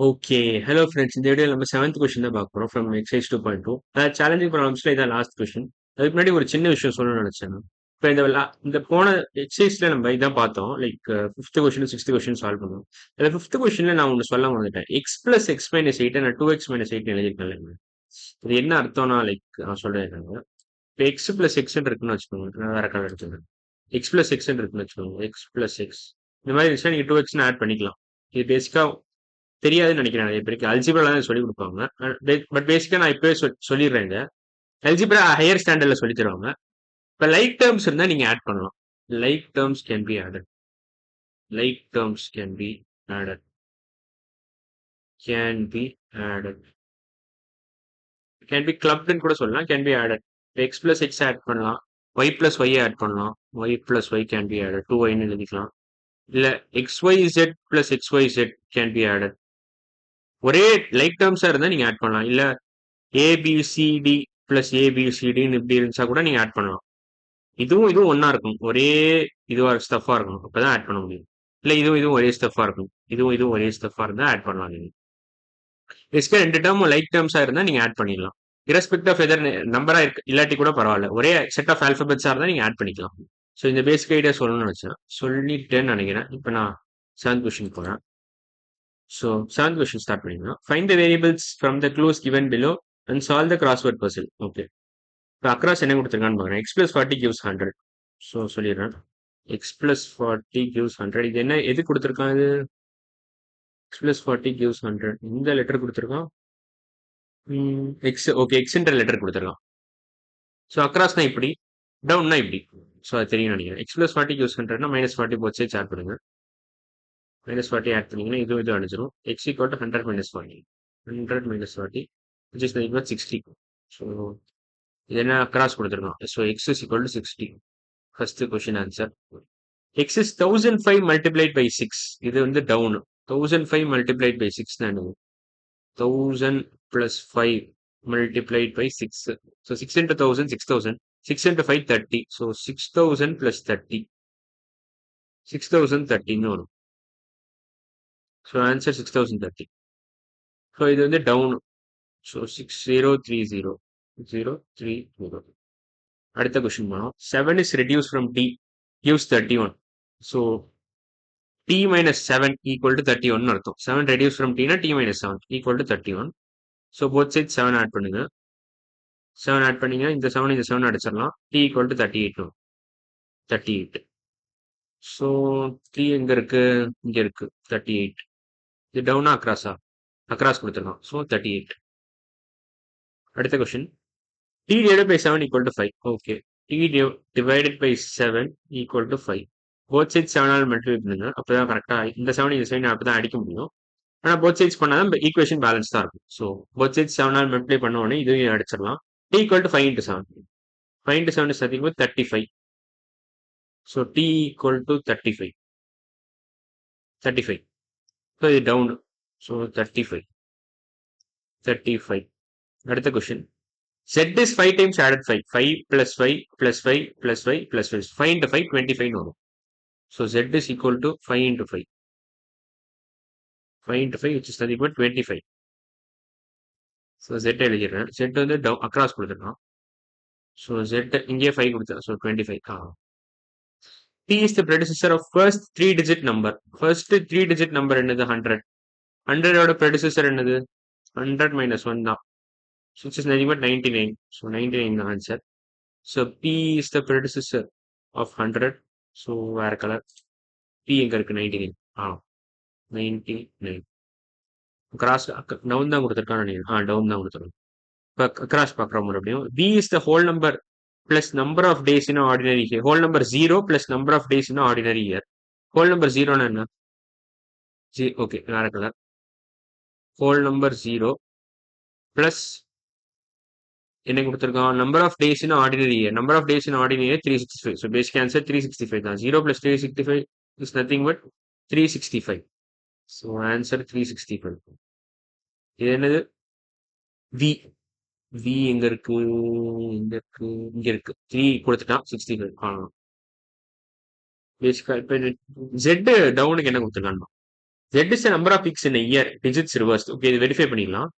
Okay. Hello friends. இந்த வீடியோல நம்ம 7த் கொஸ்டின் தான் பார்க்க போறோம் ஃப்ரம் எக்சர்சைஸ் 2.2. சேலஞ்சிங் ப்ராப்ளம்ஸ்ல இதான் லாஸ்ட் கொஸ்டின். அதுக்கு முன்னாடி ஒரு சின்ன விஷயம் சொல்லணும்னு நினைச்சேன் நான். இப்ப இந்த போன எக்சர்சைஸ்ல நம்ம இதான் பார்த்தோம். லைக் 5த் கொஸ்டின் 6த் கொஸ்டின் சால்வ் பண்ணோம். இதுல 5த் கொஸ்டின்ல நான் ஒண்ணு சொல்ல மறந்துட்டேன். X plus x minus eight நான் 2x மைனஸ் எயிட் எழுதியிருக்கேன்ல. இது என்ன அர்த்தம்னா லைக் நான் சொல்றேன் நாங்க. இப்போ எக்ஸ் பிளஸ் எக்ஸ் இருக்குன்னு வச்சுக்கோங்க. நான் வேற கலர் எடுத்துக்கிறேன். எக்ஸ் பிளஸ் எக்ஸ் இருக்குன்னு வச்சுக்கோங்க. எக்ஸ் பிளஸ் எக்ஸ் இந்த மாதிரி இருந்துச்சுன்னா நீங்க 2x ஆட் பண்ணிக்கலாம். இது பேசிக்கா தெரியாதுன்னு நினைக்கிறேன் நிறைய பேருக்கு. அல்ஜிப்ரால தான் சொல்லி கொடுப்பாங்க. பட் பேசிக்கா நான் இப்பவே சொல்லிடுறேங்க. அல்ஜிப்ரா ஹையர் ஸ்டாண்டர்ட்ல சொல்லி தருவாங்க. இப்ப லைக் டேர்ம்ஸ் இருந்தா நீங்க ஆட் பண்ணலாம். Like terms can be added. Like terms can be added. Can be added. Can be கிளப்டுன்னு கூட சொல்லலாம். Can be added. X plus x add பண்ணலாம். ஒய் பிளஸ் ஒய் ஆட் பண்ணலாம். Y plus y can be added. 2yன்னு எழுதிக்கலாம். இல்ல x y z plus x y z can be added. ஒரே like டேர்ம்ஸா இருந்தா நீங்க ஆட் பண்ணலாம். இல்ல ஏபிசிடி பிளஸ் ஏபிசிடின்னு இப்படி இருந்துச்சா கூட நீங்க ஆட் பண்ணலாம். இதுவும் ஒன்னா இருக்கும். ஒரே இதுவா ஸ்டஃபா இருக்கணும். அப்பதான் ஆட் பண்ண முடியும். இல்ல இதுவும் ஒரே ஸ்டஃபா இருக்கும். இதுவும் ஒரே ஸ்டஃபா இருந்தா ஆட் பண்ணலாம் நீங்க. பேசிக்கா ரெண்டு டேர்ம் லைக் டேர்ம்ஸா இருந்தா நீங்க ஆட் பண்ணிடலாம். இரஸ்பெக்ட் ஆஃப் எதர் நம்பரா இருக்கு இல்லாட்டி கூட பரவாயில்ல. ஒரே செட் ஆஃப் ஆல்பபெட்ஸா இருந்தா நீங்க ஆட் பண்ணிக்கலாம். ஸோ இந்த பேசிக் ஐடியா சொல்லணும்னு நினைச்சேன். சொல்லிட்டேன்னு நினைக்கிறேன். இப்போ நான் 7th கொஸ்டின் போறேன். ஸோ 7th கொஸ்டின் ஸ்டார்ட் பண்ணிக்கலாம். Find the variables from the clues given below and solve the crossword puzzle. Okay. இப்போ அக்ராஸ் என்ன கொடுத்துருக்கான்னு பார்க்குறேன். X plus 40 gives 100. ஸோ சொல்லிடுறேன். X plus 40 gives 100. இது என்ன எது கொடுத்துருக்கான் இது? X plus 40 gives 100. இந்த லெட்டர் கொடுத்துருக்கான். எக்ஸ் ஓகே எக்ஸ்ன்ற லெட்டர் கொடுத்துருக்கான். ஸோ அக்ராஸ்னா இப்படி, டவுன்னா இப்படி. ஸோ அது தெரியும் நினைக்கிறேன். எக்ஸ் பிளஸ் 40 கிவ்ஸ் 100னா -40 போச்சு ஆட் பண்ணுங்க. -40 ஆட் பண்ணீங்கன்னா இது அடிச்சிடும். X equal to 100 minus 40. 100 minus 40 which is equal to 60. So இது என்ன கிராஸ் கொடுத்துருக்கோம். So x is equal to 60. First question answer. X is 1005 multiplied by 6. இது வந்து டவுன். 1005 மல்டிப்ளைட் பை 6 தான் 1000 plus 5 multiplied by 6. So 6 into 1000, 6000. 6 into 5, 30. So 6000 plus 30. 6030 ன்னு வரும். So answer 6030. So இது வந்து டவுன். ஸோ 6030. 030. அடுத்த கொஸ்டின் போனோம். 7 is reduced from t gives 31. So t minus 7 equal to 31 அர்த்தம். 7 reduced from t னா t minus 7 equal to 31. So both sides 7 add பண்ணுங்க. 7 add பண்ணீங்க. இந்த 7 அடிச்சிடலாம். t equal to 38. 38. So t எங்க இருக்கு? இங்க இருக்கு. 38. இது டவுனா அக்ராஸா? அக்ராஸ் கொடுத்துருக்கோம். ஸோ 38. அடுத்த question. t divided by 7 equal to 5. ஓகே. t divided by 7 equal to 5. Both sides 7 multiply பண்ணுங்க. அப்பதான் கரெக்டா இந்த 7 இந்த 7 அப்பதான் அடிக்க முடியும். ஆனா போத் சைட்ஸ் பண்ணாதான் ஈக்குவேஷன் பேலன்ஸ் தான் இருக்கும். ஸோ போத் சைட்ஸ் 7 மல்டிப்ளை பண்ண உடனே இதையும் அடிச்சிடலாம். t equal to 5 into 7. 5 into 7 is nothing but 35. So t equal to 35. 35. So இது டவுன். ஸோ 35. 35. அடுத்த question. Z is 5 times added 5. 5 plus 5 plus 5 plus 5 plus 5. 5 into 5, 25 வரும். So Z is equal to 5 into 5. 5 into 5 which is nothing but 25. So Z எழுதிடுறேன். Z வந்து across கொடுத்துருக்கான். So Z இங்கே 5 கொடுத்தா. So 25. T is the predecessor of first 3-digit number. First 3-digit number என்னது? 100. 100ஓட predecessor என்னது? 100 minus 1 தான். So which is nothing but 99. So 99 the answer. So P is the predecessor of 100. So வேற colour. P எங்க இருக்கு? 99. 99. Cross down தான் கொடுத்துருக்கான்னு நினைக்கிறேன். Down தான் கொடுத்துருக்கோம். இப்போ கிராஸ் பார்க்குறோம் மறுபடியும். B is the whole number plus number of days in ordinary year. Whole number 0 plus number of days in ordinary year. Whole number 0 என்ன? ஓகே வேற கலர். Whole number 0 plus என்ன கொடுத்துருக்கோம்? Number of days in ordinary year. Number of days in ordinary year 365. So basic answer 365 தான். 0 plus 365 is nothing but 365. So answer 365. இது என்னது? We. We எங்க இருக்கு? எங்க இருக்கு? இங்க இருக்கு. 3 கொடுத்துட்டான். 65. பேசிக்கா இப்ப ஜெட் டவுனுக்கு என்ன கொடுத்துருக்கான்? Z is the number of weeks in a year, digits reversed. Okay, இது வெரிஃபை பண்ணிக்கலாம்.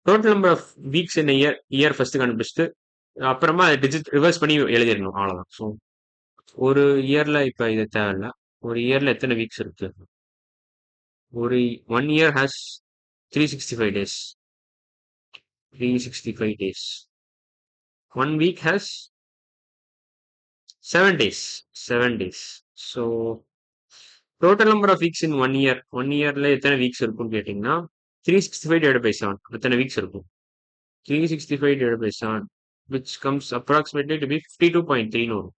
Total number of weeks in year first கண்டுபிடிச்சிட்டு அப்புறமா டிஜிட் ரிவர்ஸ் பண்ணி எழுதிடணும் அவ்வளவுதான். ஸோ ஒரு இயர்ல இப்ப இது தேவையில்ல. ஒரு இயர்ல எத்தனை வீக்ஸ் இருக்கு? ஒரு 1 year has 365 days. 365 days. 1 week has 7 days. 7 days. So total number of weeks in 1 year. 1 yearல எத்தனை வீக்ஸ் இருக்கும்னு கேட்டீங்கன்னா 365 divided by 7. எத்தனை வீக்ஸ் இருக்கும்? 365 divided by 7, which comes approximately to be 52.3 வரும்.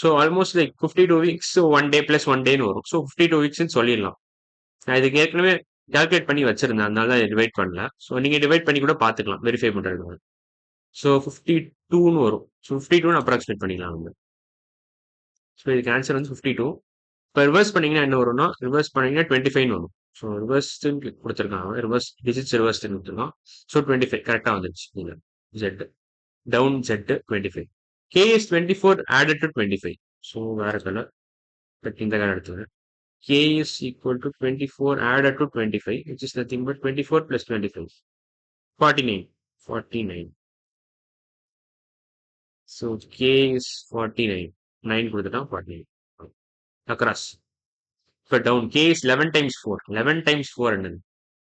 So almost like 52 weeks, so 1 day plus 1 day வரும். So 52 weeks சொல்லிடலாம். நான் இதுக்கு ஏற்கனவே கால்குலேட் பண்ணி வச்சிருந்தேன், அதனால தான் டிவைட் பண்ணல. ஸோ நீங்க டிவைட் பண்ணி கூட பார்த்துக்கலாம் வெரிஃபை பண்றது. ஸோ 52ன்னு வரும். ஸோ 52ன்னு அப்ராக்சிமேட் பண்ணிக்கலாம் நம்ம. ஸோ இதுக்கு ஆன்சர் வந்து 52. இப்போ ரிவர்ஸ் பண்ணீங்கன்னா என்ன வரும்னா, ரிவர்ஸ் பண்ணீங்கன்னா 25 வரும். ஸோ ரிவர்ஸ்ன்னு கொடுத்துருக்காங்க, ரிவர்ஸ் டிஜிட்ஸ் ரிவர்ஸ்ன்னு கொடுத்துருக்கான். ஸோ 25 கரெக்டாக வந்துருச்சு. நீங்கள் Z down Z 25. K is 24 added to 25. So வேற கலர், பட் இந்த கலர் எடுத்துக்கிறேன். K is equal to 24 added to 25, which is nothing but 24 plus 25. 49. 49. So K is 49. 9 கொடுத்துட்டான் 49. Across. So down, K is 11 times 4. 11 times 4 என்னது?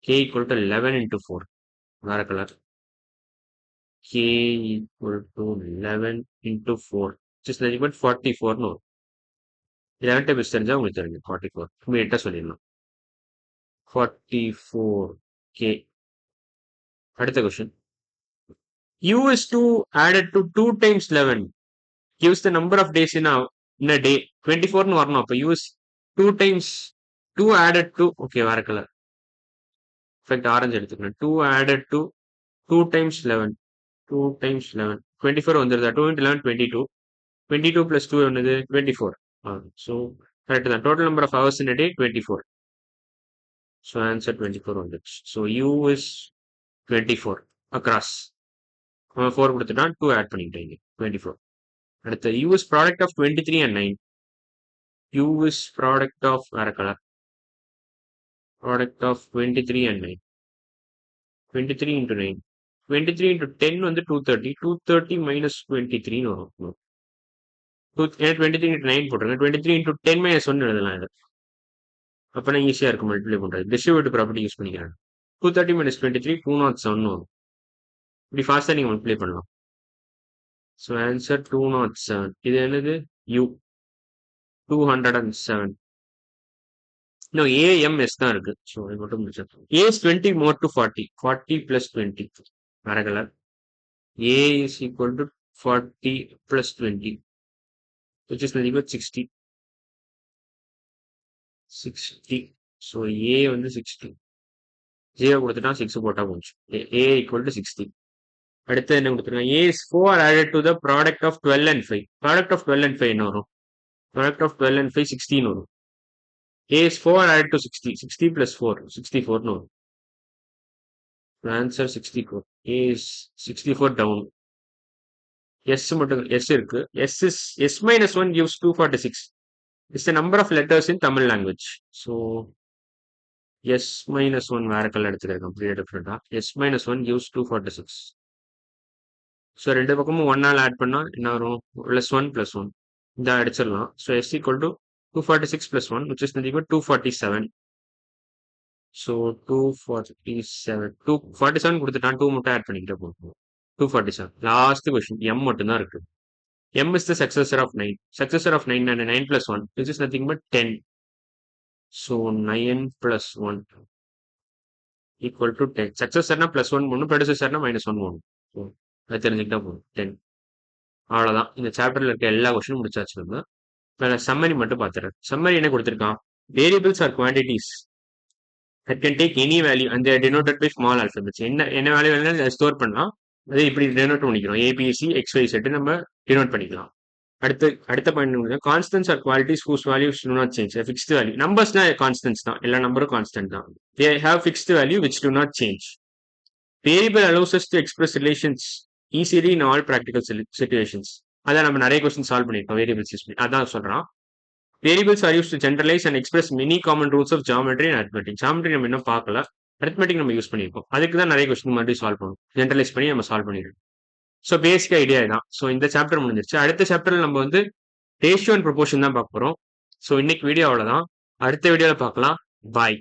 K equal to 11 into 4. வேற colour. K equal to 11 into 4. Which is nothing but 44. No. 11 times தெரிஞ்சா உங்களுக்கு தெரிஞ்சு 44. இமீடியட்டா சொல்லிடலாம். 44K. அடுத்த question. U is 2 added to 2 times 11 gives the number of days in a day. 24 னு வரணும். அப்ப U is 2 times 2 added to, okay, வேற கலர். இன்ஃபேக்ட் ஆரஞ்சு எடுத்துக்கிறேன். 2 added to 2 times 11. 2 times 11. 24 வந்துருதா? 2 into 11, 22. 22 plus 2 என்னது? 24. So கரெக்ட் தான். Total number of hours in a day 24. So answer 24 வந்துச்சு. So U is 24 across. 4 கொடுத்துட்டான், 2 add பண்ணிக்கிட்டீங்க 24. அடுத்த U is product of 23 and 9. U is product of வேற colour. Product of 23 and 9. 23 into 9. 23 into 10 வந்து 230. 230 minus 23 னு வரும். 23 into 9 போட்டுருங்க. 23 into 10 minus 1 எழுதலாம் இது. அப்பனா ஈஸியா இருக்கும் மல்டிப்ளை பண்றது. டிஸ்ட்ரிபியூட்டிவ் ப்ராப்பர்ட்டி யூஸ் பண்ணிக்கிறேன். 230 minus 23 207 வரும். இப்படி ஃபாஸ்டா நீங்க மல்டிப்ளை பண்ணலாம். So answer 207. இது என்னது? U 207. இன்னும் AMS தான் இருக்கு. ஸோ இது மட்டும் முடிச்சோம். A is 20 more to 40. 40 plus 20. வேற colour. A is equal to 40 plus 20, which is nothing but 60. 60. So A வந்து 60. 0 கொடுத்துட்டா 6 போட்டா போச்சு. A equal to 60. அடுத்து என்ன கொடுத்துருக்காங்க? A is 4 added to the product of 12 and 5. Product of 12 and 5 என்ன வரும்? Product of 12 and 5 16 வரும். A is 4 added to 60. 60 plus 4 64 னு வரும். Answer 64. A is 64 down. S மட்டும் S இருக்கு. S minus 1 gives 246. It's the number of letters in Tamil language. So S minus 1 வேற colour எடுத்துக்கிறேன், கம்ப்ளீட்டா டிஃபரெண்டா. S minus 1 gives 246. ஸோ ரெண்டு பக்கமும் 1 ஆல் ஆட் பண்ணா என்ன வரும்? +1 +1. இந்த அடிச்சிடலாம். So S equal to 246 plus 1, which is nothing but 247. So 247. 247 கொடுத்துட்டான், 2 மட்டும் ஆட் பண்ணிக்கிட்டே போகும். 247. Last question. M மட்டும்தான் இருக்கு. M is the successor of 9. Successor of 9 and 9 plus 1, which is nothing but 10. So 9 plus 1 equal to 10. Successor na plus 1 போடணும், predecessor na minus 1 போடணும். So அது தெரிஞ்சுக்கிட்டா போதும். 10. அவ்வளோதான். இந்த சாப்டர்ல இருக்க எல்லா கொஸ்டினும் முடிச்சாச்சு. நம்ம இப்போ சம்மரி மட்டும் பார்த்துறேன். சம்மரி என்ன கொடுத்துருக்கான்? Variables are quantities that can take any value and they are denoted by small alphabets. என்ன வேல்யூ வேணாலும் ஸ்டோர் பண்ணலாம். அதை இப்படி டெனோட் பண்ணிக்கிறோம். ABC XYZ நம்ம டினோட் பண்ணிக்கலாம். அடுத்த point, constants are quantities whose values do not change. Fixed value. நம்பர்ஸ்னா கான்ஸ்டன்ஸ் தான். எல்லா நம்பரும் கான்ஸ்டன்ட் தான். They have fixed value which do not change. Variable allows us to express relations easily in all practical situations. அதான் நம்ம நிறைய question solve பண்ணிருக்கோம் variables use பண்ணி. அதான் சொல்றான். Variables are use to generalize and express many common rules of geometry and arithmetic. Geometry நம்ம இன்னும் பார்க்கல, அரித்மெட்டிக் நம்ம யூஸ் பண்ணியிருக்கோம். அதுக்கு தான் நிறைய கொஸ்டின் மறுபடியும் சால்வ் பண்ணுவோம், ஜென்ரலைஸ் பண்ணி நம்ம சால்வ் பண்ணிடுவோம். ஸோ பேசிக் ஐடியா தான். ஸோ இந்த சாப்டர் முடிஞ்சிருச்சு. அடுத்த சாப்டர்ல நம்ம வந்து ரேஷியோ அண்ட் ப்ரொபோர்ஷன் தான் பார்க்க போறோம். ஸோ இன்னைக்கு வீடியோ அவ்வளோதான். அடுத்த வீடியோவில் பார்க்கலாம். பாய்.